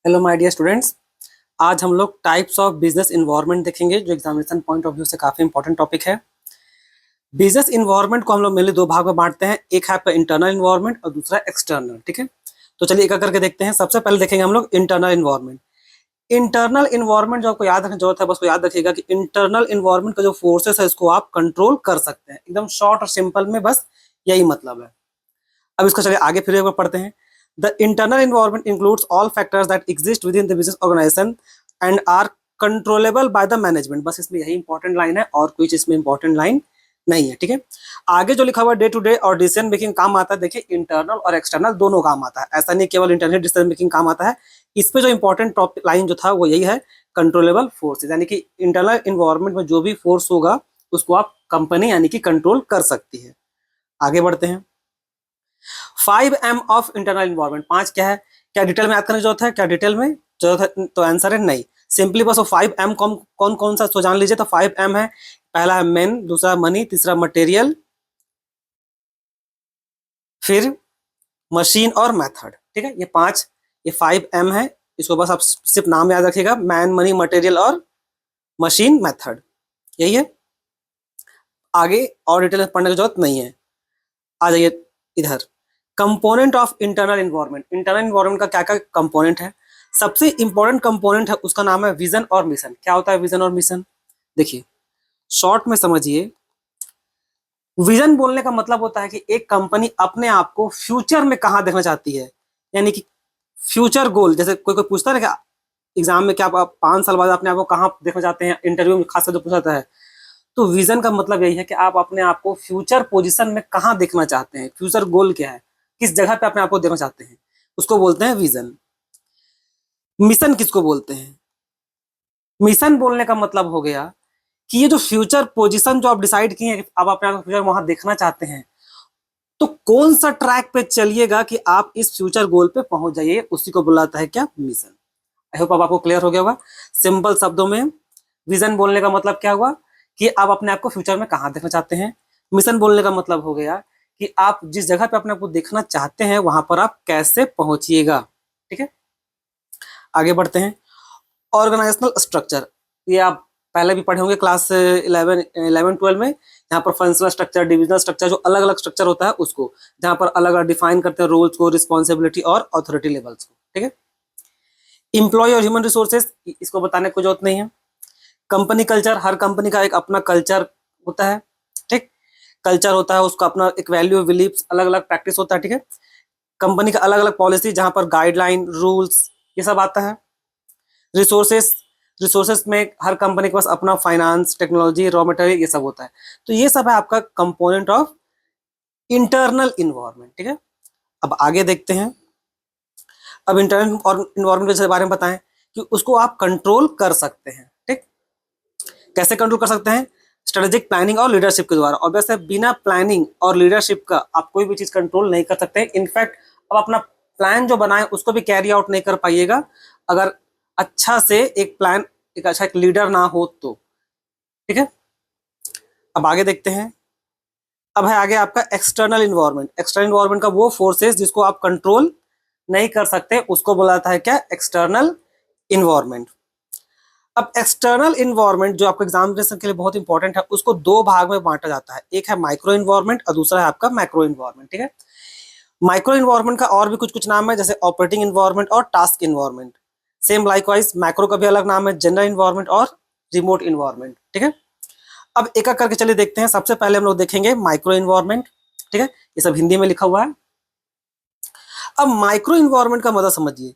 Hello my dear students. आज हम लोग टाइप्स ऑफ बिजनेस इन्वायरमेंट देखेंगे जो एग्जामिनेशन पॉइंट ऑफ व्यू से काफी इंपॉर्टेंट टॉपिक है। बिजनेस इन्वायरमेंट को हम लोग मेनली दो भाग में बांटते हैं, एक है आपका इंटरनल इन्वायरमेंट और दूसरा एक्सटर्नल। ठीक है, तो चलिए एक एक करके देखते हैं। सबसे पहले देखेंगे हम लोग इंटरनल इन्वायरमेंट। इंटरनल इन्वायरमेंट जो आपको याद रखने की जरूरत है, बस को याद रखिएगा कि इंटरनल इन्वायरमेंट का जो फोर्सेस है इसको आप कंट्रोल कर सकते हैं। एकदम शॉर्ट और सिंपल में बस यही मतलब है। अब इसको चलिए आगे फिर एक बार पढ़ते हैं। The internal environment includes all factors that exist within the business organization and are controllable by the management. बस इसमें यही इंपॉर्टेंट लाइन है और कोई इसमें इंपॉर्टेंट लाइन नहीं है। ठीक है, आगे जो लिखा हुआ डे टू डे और डिसीजन मेकिंग काम आता है। देखिए इंटरनल और एक्सटर्नल दोनों काम आता है, ऐसा नहीं केवल इंटरनल डिसीजन मेकिंग काम आता है। इस पे जो इंपॉर्टेंट टॉपिक लाइन जो था वो यही है, कंट्रोलेबल फोर्सेज, यानी कि इंटरनल इन्वायरमेंट में जो भी फोर्स होगा उसको आप कंपनी यानी कि कंट्रोल कर सकती है। आगे बढ़ते हैं। 5M of internal environment. 5 क्या है? क्या डिटेल में याद करने की जरूरत है? क्या डिटेल में जरूरत है? तो आंसर है नहीं। सिंपली बस वो 5M कौन कौन सा तो जान लीजिए। तो 5M है, पहला है मैन, दूसरा मनी, तीसरा मटेरियल, फिर मशीन और मेथड। ठीक है, ये 5M है। इसको बस आप सिर्फ नाम याद रखिएगा, मैन, मनी, मटेरियल और मशीन, मेथड, यही है। आगे और डिटेल में पढ़ने की जरूरत नहीं है। आ जाइए इधर। Component of internal environment. Internal environment का क्या क्या कंपोनेंट है? सबसे इंपॉर्टेंट कंपोनेंट है, उसका नाम है विजन और मिशन। क्या होता है विजन और मिशन? देखिए शॉर्ट में समझिए। विजन बोलने का मतलब होता है कि एक कंपनी अपने आप को फ्यूचर में कहाँ देखना चाहती है, यानी कि फ्यूचर गोल। जैसे कोई कोई पूछता है ना कि एग्जाम में क्या आप 5 साल बाद अपने आप को कहाँ देखना चाहते हैं, इंटरव्यू में खासकर जो पूछा जाता है। तो विजन का मतलब यही है कि आप अपने आप को फ्यूचर पोजीशन में कहाँ देखना चाहते हैं, फ्यूचर गोल क्या है, किस जगह पे अपने आप को देखना चाहते हैं, उसको बोलते हैं विजन। मिशन किसको बोलते हैं? मिशन बोलने का मतलब हो गया कि ये जो फ्यूचर पोजीशन जो आप डिसाइड किए हैं, आप अपने आप को फ्यूचर वहां देखना चाहते हैं, तो कौन सा ट्रैक पे चलिएगा कि आप इस फ्यूचर गोल पे पहुंच जाइए, उसी को बुलाता है क्या? मिशन। आई होप अब आपको क्लियर हो गया होगा। सिंपल शब्दों में विजन बोलने का मतलब क्या हुआ कि आप अपने आप को फ्यूचर में कहाँ देखना चाहते हैं। मिशन बोलने का मतलब हो गया कि आप जिस जगह पे अपने आप को देखना चाहते हैं वहां पर आप कैसे पहुंचिएगा। ठीक है, आगे बढ़ते हैं। ऑर्गेनाइजेशनल स्ट्रक्चर, ये आप पहले भी पढ़े होंगे क्लास 11 12 में। यहाँ पर फंक्शनल स्ट्रक्चर, डिविजनल स्ट्रक्चर, जो अलग अलग स्ट्रक्चर होता है उसको, जहाँ पर अलग अलग डिफाइन करते हैं रोल्स को, रिस्पॉन्सिबिलिटी और अथॉरिटी लेवल्स को। ठीक है, इंप्लॉय और ह्यूमन रिसोर्सेज, इसको बताने की जरूरत नहीं है। कंपनी कल्चर, हर कंपनी का एक अपना कल्चर होता है। ठीक, कल्चर होता है, उसका अपना एक वैल्यू, बिलीफ्स, अलग अलग प्रैक्टिस होता है। ठीक है, कंपनी का अलग अलग पॉलिसी, जहां पर गाइडलाइन, रूल्स, ये सब आता है। रिसोर्सेस, रिसोर्सेस में हर कंपनी के पास अपना फाइनेंस, टेक्नोलॉजी, रॉ मटेरियल, ये सब होता है। तो ये सब है आपका कंपोनेंट ऑफ इंटरनल इन्वायरमेंट। ठीक है, अब आगे देखते हैं। अब इंटरनल और इन्वायरमेंट के बारे में बताएं कि उसको आप कंट्रोल कर सकते हैं। ठीक, कैसे कंट्रोल कर सकते हैं? स्ट्रेटेजिक प्लानिंग और लीडरशिप के द्वारा। और वैसे बिना प्लानिंग और लीडरशिप का आप कोई भी चीज कंट्रोल नहीं कर सकते। इनफैक्ट आप अपना प्लान जो बनाए उसको भी कैरी आउट नहीं कर पाइएगा अगर अच्छा से एक प्लान, एक अच्छा एक लीडर ना हो तो। ठीक है, अब आगे देखते हैं। अब है आगे आपका एक्सटर्नल इन्वायरमेंट। एक्सटर्नल इन्वायरमेंट का वो फोर्सेस जिसको आप कंट्रोल नहीं कर सकते उसको बुलाता है क्या? External environment. अब एक्सटर्नल इन्वायरमेंट जो आपको एग्जामिनेशन के लिए बहुत इंपॉर्टेंट है, उसको दो भाग में बांटा जाता है। एक है माइक्रो इन्वायरमेंट और दूसरा है आपका मैक्रो इन्वायरमेंट। ठीक है, माइक्रो इन्वायरमेंट का और भी कुछ कुछ नाम है, जैसे ऑपरेटिंग इन्वायरमेंट और task environment. Same likewise macro का भी अलग नाम है, जनरल इन्वायरमेंट और रिमोट इन्वायरमेंट। ठीक है, अब एक एक करके चलिए देखते हैं। सबसे पहले हम लोग देखेंगे माइक्रो इन्वायरमेंट। ठीक है, ये सब हिंदी में लिखा हुआ है। अब माइक्रो इन्वायरमेंट का मतलब समझिए।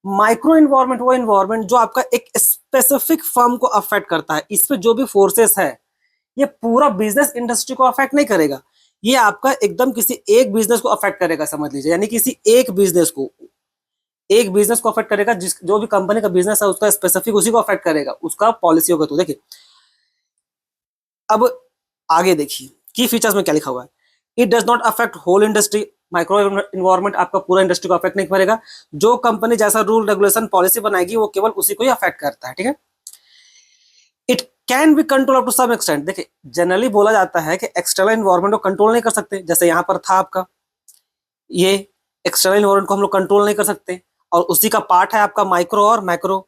माइक्रो इन्वायरमेंट वो इन्वायरमेंट जो आपका एक स्पेसिफिक फर्म को अफेक्ट करता है। इस पे जो भी फोर्सेस है ये पूरा बिजनेस इंडस्ट्री को अफेक्ट नहीं करेगा, ये आपका एकदम किसी एक बिजनेस को अफेक्ट करेगा, समझ लीजिए। यानी किसी एक बिजनेस को अफेक्ट करेगा, जिस जो भी कंपनी का बिजनेस है उसका स्पेसिफिक उसी को अफेक्ट करेगा, उसका पॉलिसी होगा। तो देखिए अब आगे देखिए की फीचर्स में क्या लिखा हुआ है। It does not affect whole industry. Micro environment आपका पूरा इंडस्ट्री को अफेक्ट नहीं करेगा। जो कंपनी जैसा रूल रेगुलेशन पॉलिसी बनाएगी वो केवल उसी को ही अफेक्ट करता है। ठीक है, it can be control up to some extent. देखिए जनरली बोला जाता है कि एक्सटर्नल इन्वायरमेंट को कंट्रोल नहीं कर सकते, जैसे यहाँ पर था आपका ये एक्सटर्नल इन्वायरमेंट को हम लोग कंट्रोल नहीं कर सकते। और उसी का पार्ट है आपका माइक्रो और मैक्रो।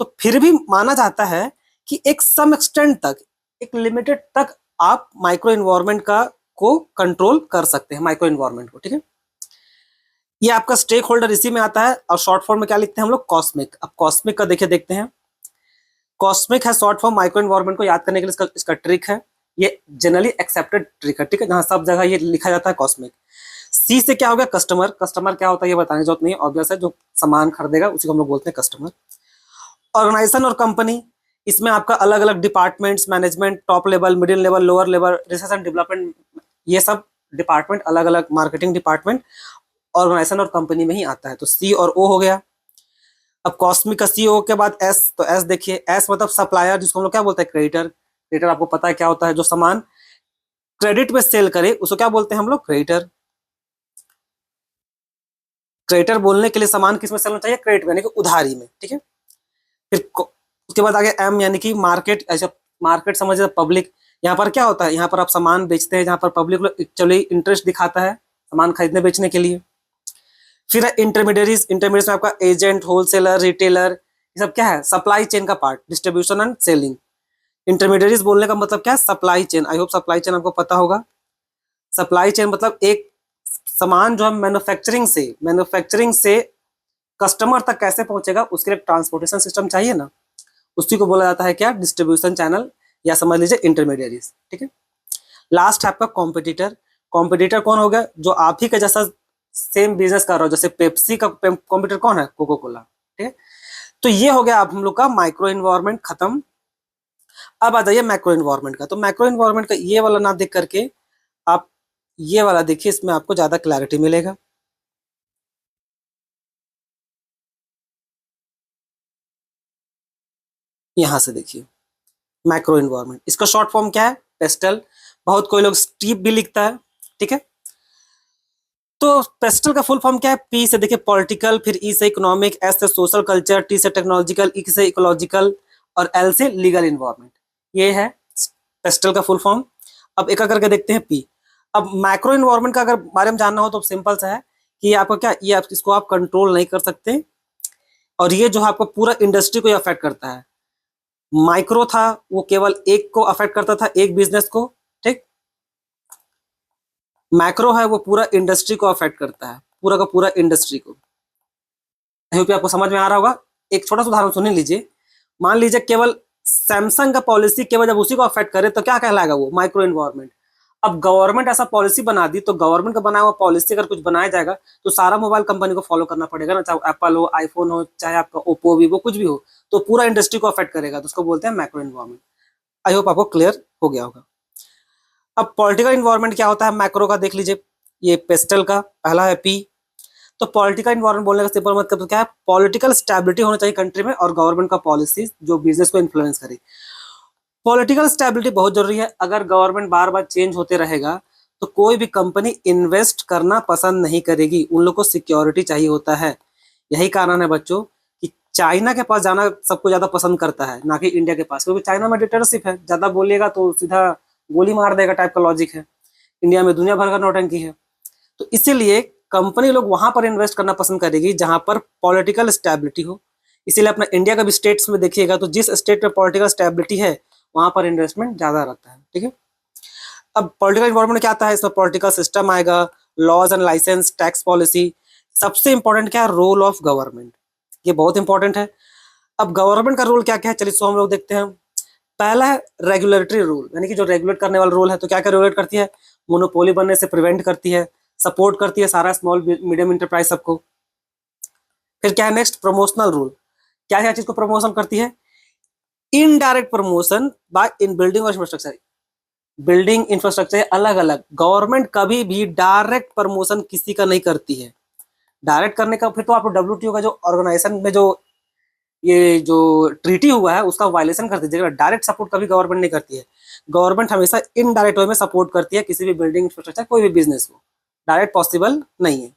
तो फिर भी माना जाता है कि एक सम एक्सटेंट तक, एक लिमिटेड तक आप माइक्रो इन्वायरमेंट का को कंट्रोल कर सकते हैं, माइक्रो इन्वायरमेंट को, ठीक है। ये आपका स्टेक होल्डर इसी में आता है, और शॉर्ट फॉर्म में क्या लिखते हैं हम लोग, कॉस्मिक। अब कॉस्मिक का देखिए, देखते हैं। कॉस्मिक है शॉर्ट फॉर्म माइक्रो इन्वायरमेंट को याद करने के लिए, इसका ट्रिक है, ये जनरली एक्सेप्टेड ट्रिक है, ठीक है, जहां सब जगह ये लिखा जाता है कॉस्मिक। सी से क्या हो गया, कस्टमर। कस्टमर क्या होता है ये बताने की जरूरत नहीं है, ऑब्वियस है, जो सामान खरीदेगा उसी को हम लोग बोलते हैं कस्टमर। ऑर्गेनाइजेशन और कंपनी, इसमें आपका अलग अलग departments, management, top level, middle level, lower level, research and development, ये सब डिपार्टमेंट, अलग अलग मार्केटिंग डिपार्टमेंट ऑर्गेनाइजेशन और कंपनी में ही आता है। तो सी और ओ हो गया। अब कॉस्मिक का सी ओ के बाद एस, तो एस देखिए, एस मतलब सप्लायर, जिसको हम लोग क्या बोलते हैं, क्रेडिटर। क्रेडिटर आपको पता है क्या होता है, जो सामान क्रेडिट में सेल करे उसको क्या बोलते हैं हम लोग, क्रेडिटर। क्रेडिटर बोलने के लिए सामान किस में सेल होना चाहिए, क्रेडिट में, यानी कि उधारी में, ठीक है। फिर उसके बाद आगे एम, यानी कि मार्केट। ऐसा मार्केट समझिए पब्लिक। यहाँ पर क्या होता है, यहाँ पर आप सामान बेचते हैं, जहाँ पर पब्लिक लोग एक्चुअली इंटरेस्ट दिखाता है सामान खरीदने बेचने के लिए। फिर है इंटरमीडियरीज। इंटरमीडियरीज में आपका एजेंट, होलसेलर, रिटेलर, ये सब क्या है, सप्लाई चेन का part, distribution and selling. Intermediaries बोलने का मतलब क्या है, supply chain. I hope supply chain आपको पता होगा। सप्लाई चेन मतलब एक सामान जो हम मैन्युफैक्चरिंग से कस्टमर तक कैसे पहुंचेगा, उसके लिए ट्रांसपोर्टेशन सिस्टम चाहिए ना, उसी को बोला जाता है क्या, डिस्ट्रीब्यूशन चैनल, या समझ लीजिए इंटरमीडियरीज, ठीक है। लास्ट है आपका कॉम्पिटिटर। कॉम्पिटिटर कौन हो गया, जो आप ही का जैसा सेम बिजनेस कर रहा हो, जैसे पेप्सी का कॉम्पिटिटर कौन है, कोको कोला, ठीक है। तो ये हो गया आप हम लोग का माइक्रो इन्वायरमेंट खत्म। अब आ जाइए मैक्रो इन्वायरमेंट का। तो मैक्रो इन्वायरमेंट का ये वाला ना देख करके आप ये वाला देखिए, इसमें आपको ज्यादा क्लैरिटी मिलेगा। यहां से देखिए, मैक्रो इन्वायरमेंट, इसका शॉर्ट फॉर्म क्या है, पेस्टल। बहुत कोई लोग स्टीप भी लिखता है, ठीक है। तो पेस्टल का फुल फॉर्म क्या है, पी से देखिए पॉलिटिकल, फिर ई से इकोनॉमिक, एस से सोशल कल्चर, टी से टेक्नोलॉजिकल, ई से इकोलॉजिकल, और एल से लीगल इन्वायरमेंट। ये है पेस्टल का फुल फॉर्म। अब एक एक करके देखते हैं पी। अब मैक्रो इन्वायरमेंट का अगर बारे में जानना हो तो सिंपल सा है कि आपका क्या, ये आप इसको आप कंट्रोल नहीं कर सकते, और ये जो है आपको पूरा इंडस्ट्री को अफेक्ट करता है। माइक्रो था वो केवल एक को अफेक्ट करता था, एक बिजनेस को, ठीक। मैक्रो है वो पूरा इंडस्ट्री को अफेक्ट करता है, पूरा का पूरा इंडस्ट्री को। आई होप आपको समझ में आ रहा होगा। एक छोटा सा उदाहरण सुन लीजिए। मान लीजिए केवल सैमसंग का पॉलिसी केवल जब उसी को अफेक्ट करे तो क्या कहलाएगा वो, माइक्रो इन्वायरमेंट। अब गवर्नमेंट ऐसा पॉलिसी बना दी, तो गवर्नमेंट का बनाया हुआ पॉलिसी अगर कुछ बनाया जाएगा तो सारा मोबाइल कंपनी को फॉलो करना पड़ेगा ना, चाहे एप्पल हो, आईफोन हो, चाहे आपका ओप्पो, वीवो, कुछ भी हो, तो पूरा इंडस्ट्री को अफेक्ट करेगा, तो उसको बोलते हैं मैक्रो इन्वायरमेंट। आई होप आपको क्लियर हो गया होगा। अब पॉलिटिकल इन्वायरमेंट क्या होता है मैक्रो का, देख लीजिए। ये पेस्टल का पहला है पी। तो पॉलिटिकल इन्वायरमेंट बोलने का सिंपल मतलब क्या है, पॉलिटिकल स्टेबिलिटी होना चाहिए कंट्री में, और गवर्नमेंट का पॉलिसी जो बिजनेस को इन्फ्लुएंस करे। पॉलिटिकल स्टेबिलिटी बहुत जरूरी है। अगर गवर्नमेंट बार बार चेंज होते रहेगा तो कोई भी कंपनी इन्वेस्ट करना पसंद नहीं करेगी, उन लोग को सिक्योरिटी चाहिए होता है। यही कारण है बच्चों कि चाइना के पास जाना सबको ज्यादा पसंद करता है, ना कि इंडिया के पास, क्योंकि चाइना में डिक्टेटरशिप है, ज्यादा बोलिएगा तो सीधा गोली मार देगा टाइप का लॉजिक है। इंडिया में दुनिया भर का नौटंकी है। तो इसीलिए कंपनी लोग वहां पर इन्वेस्ट करना पसंद करेगी जहां पर पॉलिटिकल स्टेबिलिटी हो। इसीलिए अपना इंडिया का भी स्टेट्स में देखिएगा तो जिस स्टेट में पॉलिटिकल स्टेबिलिटी है वहां पर इन्वेस्टमेंट ज्यादा रहता है, ठीक है। अब पॉलिटिकल इन्वायरमेंट क्या आता है, इसमें पॉलिटिकल सिस्टम आएगा, laws and license, tax policy. सबसे इंपॉर्टेंट क्या है, रोल ऑफ गवर्नमेंट। ये बहुत इंपॉर्टेंट है। अब गवर्नमेंट का रोल क्या क्या है, चलिए सो हम लोग देखते हैं। पहला है रेगुलेटरी रूल, यानी कि जो रेगुलेट करने वाला रोल है। तो क्या क्या रेगुलेट करती है, मोनोपोली बनने से प्रिवेंट करती है, सपोर्ट करती है सारा स्मॉल मीडियम इंटरप्राइज सबको। फिर क्या है नेक्स्ट, प्रमोशनल रूल। क्या क्या चीज को प्रमोशन करती है, indirect promotion by in building और इंफ्रास्ट्रक्चर। बिल्डिंग इंफ्रास्ट्रक्चर अलग अलग, गवर्नमेंट कभी भी डायरेक्ट प्रमोशन किसी का नहीं करती है। डायरेक्ट करने का फिर तो आपको डब्ल्यूटीओ का जो ऑर्गेनाइजेशन में जो ये जो ट्रीटी हुआ है उसका वायलेशन कर दीजिएगा। डायरेक्ट सपोर्ट कभी गवर्नमेंट नहीं करती है। गवर्नमेंट हमेशा इनडायरेक्ट वे में सपोर्ट करती है किसी भी बिल्डिंग इंफ्रास्ट्रक्चर, कोई भी बिजनेस को। डायरेक्ट पॉसिबल नहीं है।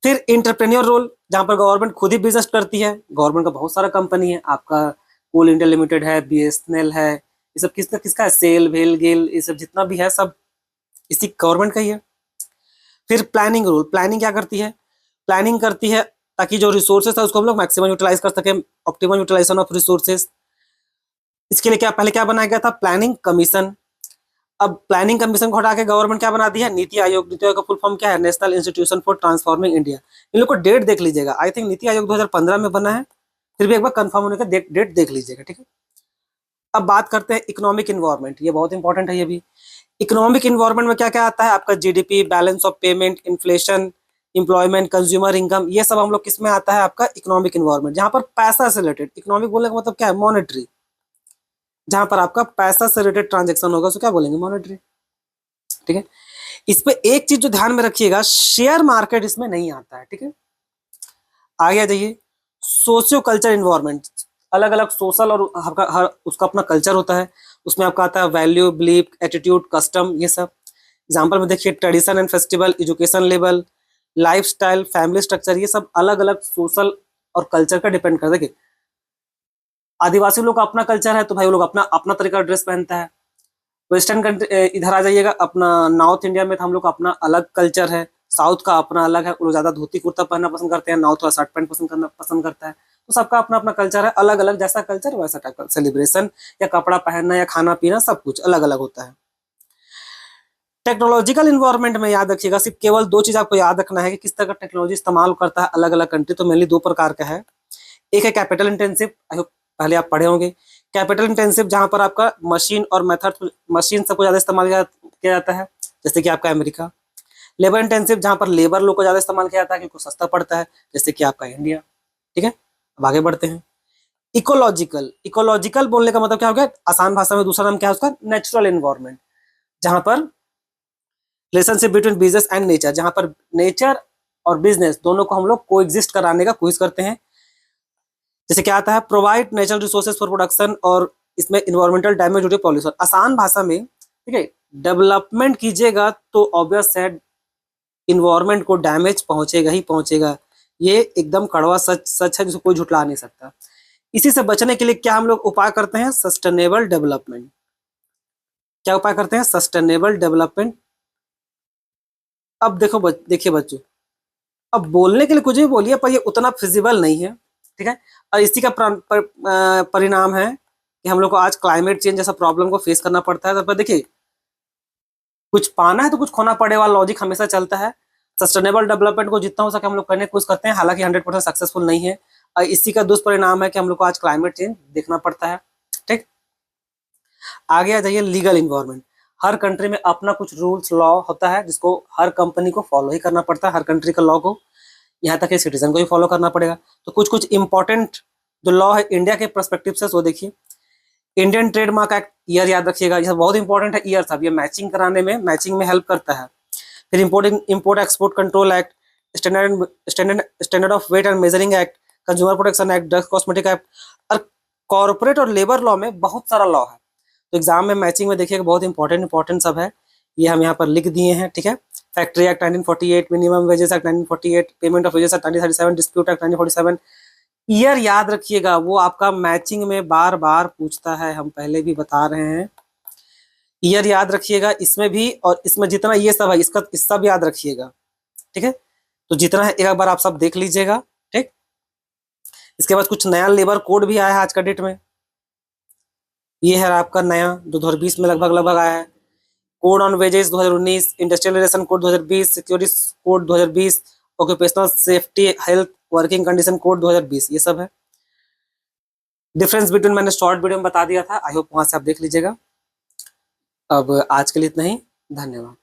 फिर इंटरप्रेन्योर रोल, जहां पर गवर्नमेंट खुद ही बिजनेस करती है। गवर्नमेंट का बहुत सारा कंपनी है, आपका कोल इंडिया लिमिटेड है, बीएसएनएल है, ये सब किसका किसका है, सेल, भेल, गेल, ये सब जितना भी है सब इसी गवर्नमेंट का ही है। फिर प्लानिंग रोल, प्लानिंग क्या करती है, प्लानिंग करती है ताकि जो रिसोर्सेज है उसको हम लोग मैक्सिमम यूटिलाइज कर सके, ऑप्टिमम यूटिलाइजेशन ऑफ रिसोर्सेज। इसके लिए क्या पहले क्या बनाया गया था, प्लानिंग कमीशन। अब प्लानिंग कमीशन को हटा के गवर्नमेंट क्या बना दिया, नीति आयोग। नीति आयोग का फुल फॉर्म क्या है, national institution for transforming India. इन लोग को डेट देख लीजिएगा, आई थिंक नीति आयोग 2015 में बना है, फिर भी एक बार कंफर्म होने का डेट देख लीजिएगा, ठीक है। अब बात करते हैं इकोनॉमिक इन्वायरमेंट, ये बहुत इंपॉर्टेंट है ये भी। इकोनॉमिक इन्वायरमेंट में क्या क्या आता है आपका, GDP, balance of payment, inflation, employment, consumer income, ये सब हम लोग किस में आता है आपका इकोनॉमिक इन्वायरमेंट, जहां पर पैसा से रिलेटेड। इकोनॉमिक बोलने का मतलब क्या है, मॉनेटरी। जहां पर आपका पैसा से रिलेटेड ट्रांजेक्शन होगा उसको क्या बोलेंगे, मॉनेटरी, ठीक है। इस पे एक चीज जो ध्यान में रखिएगा, शेयर मार्केट इसमें नहीं आता है, ठीक है। आगे आ जाइए, सोशियो कल्चर इन्वायरमेंट। अलग अलग सोशल और हर उसका अपना कल्चर होता है, उसमें आपका आता है वैल्यू, बिलीफ, एटीट्यूड, कस्टम, ये सब। एग्जाम्पल में देखिए, tradition and festival, education level, lifestyle, family structure, ये सब अलग अलग सोशल और कल्चर का डिपेंड करता है। देखिए, आदिवासी लोग का अपना कल्चर है तो भाई वो लोग अपना अपना तरीका ड्रेस पहनता है। वेस्टर्न कंट्री इधर आ जाइएगा, अपना नॉर्थ इंडिया में तो हम लोग का अपना अलग कल्चर है, साउथ का अपना अलग है, वो लोग ज्यादा धोती कुर्ता पहनना पसंद करते हैं, नॉर्थ थोड़ा शर्ट पैंट पसंद करता है। तो सबका अपना अपना कल्चर है, अलग अलग, जैसा कल्चर वैसा टाइप का सेलिब्रेशन या कपड़ा पहनना या खाना पीना सब कुछ अलग अलग होता है। टेक्नोलॉजिकल इन्वायरमेंट में याद रखिएगा, सिर्फ केवल दो चीज आपको याद रखना है कि किस तरह का टेक्नोलॉजी इस्तेमाल करता है अलग अलग कंट्री। तो मेनली दो प्रकार का है, एक है कैपिटल इंटेंसिव, आई होप पहले आप पढ़े होंगे। कैपिटल इंटेंसिव जहां पर आपका मशीन और मेथड, मशीन सबको ज्यादा इस्तेमाल किया जाता है, जैसे कि आपका अमेरिका। लेबर इंटेंसिव जहां पर लेबर लोग को ज्यादा इस्तेमाल किया जाता है क्योंकि सस्ता पड़ता है, जैसे कि आपका इंडिया, ठीक है। अब आगे बढ़ते हैं। इकोलॉजिकल, इकोलॉजिकल बोलने का मतलब क्या हो गया, आसान भाषा में दूसरा नाम क्या है उसका, नेचुरल एनवायरनमेंट। जहां पर relationship between business and nature, जहां पर नेचर और बिजनेस दोनों को हम लोग को एग्जिस्ट कराने का कोशिश करते हैं। जैसे क्या आता है, provide natural resources for production, और इसमें environmental damage due to pollution. आसान भाषा में, ठीक है, डेवलपमेंट कीजिएगा तो ऑब्वियस है इन्वायरमेंट को डैमेज पहुंचेगा ही पहुंचेगा। ये एकदम कड़वा सच है जिसको कोई झुटला नहीं सकता। इसी से बचने के लिए क्या हम लोग उपाय करते हैं, सस्टेनेबल डेवलपमेंट। क्या उपाय करते हैं, सस्टेनेबल डेवलपमेंट। अब देखो देखिए बच्चों, अब बोलने के लिए कुछ भी बोलिए पर ये उतना फिजिबल नहीं है, ठीक है। और इसी का परिणाम है कि हम लोग को आज क्लाइमेट चेंज जैसा प्रॉब्लम को फेस करना पड़ता है। तो देखिए, कुछ पाना है तो कुछ खोना पड़े वाला लॉजिक हमेशा चलता है। सस्टेनेबल डेवलपमेंट को जितना हो सके हम लोग करने की कोशिश करते हैं, हालांकि 100% सक्सेसफुल नहीं है। और इसी का दुष्परिणाम है कि हम लोग को आज क्लाइमेट चेंज देखना पड़ता है, ठीक। आगे आ जाइए, लीगल इन्वायरमेंट। हर कंट्री में अपना कुछ रूल्स लॉ होता है जिसको हर कंपनी को फॉलो ही करना पड़ता है, हर कंट्री का लॉ को, यहाँ तक कि सिटीजन को भी फॉलो करना पड़ेगा। तो कुछ कुछ इंपॉर्टेंट जो लॉ है इंडिया के परस्पेक्टिव से, वो देखिए। इंडियन ट्रेडमार्क एक्ट, ईयर याद रखिएगा, यह बहुत इंपॉर्टेंट है ईयर साहब, ये मैचिंग कराने में, मैचिंग में हेल्प करता है। फिर import export control act, standard of weight and measuring act, consumer protection act, drugs cosmetic act, और कॉर्पोरेट और लेबर लॉ में बहुत सारा लॉ है। तो एग्जाम में मैचिंग में देखिएगा, बहुत इंपॉर्टेंट सब है, ये हम यहाँ पर लिख दिए हैं, ठीक है। Factory act 1948, minimum wages act 1948, payment of wages act 1937, dispute act 1947। Year याद रखिएगा, वो आपका मैचिंग में बार बार पूछता है, हम पहले भी बता रहे हैं। ईयर याद रखिएगा इसमें भी, और इसमें जितना ये सब है इसका सब याद रखिएगा, ठीक है। तो जितना है एक बार आप सब देख लीजिएगा, ठीक। इसके बाद कुछ नया लेबर कोड भी आया है आज का डेट में, ये है आपका नया 2020 में लगभग आया है। Code on wages 2019, industrial relation code 2020, security code 2020, occupational safety health working condition code 2020, ये सब है। डिफरेंस बिटवीन मैंने शॉर्ट वीडियो में बता दिया था, आई होप वहां से आप देख लीजिएगा। अब आज के लिए इतना ही, धन्यवाद।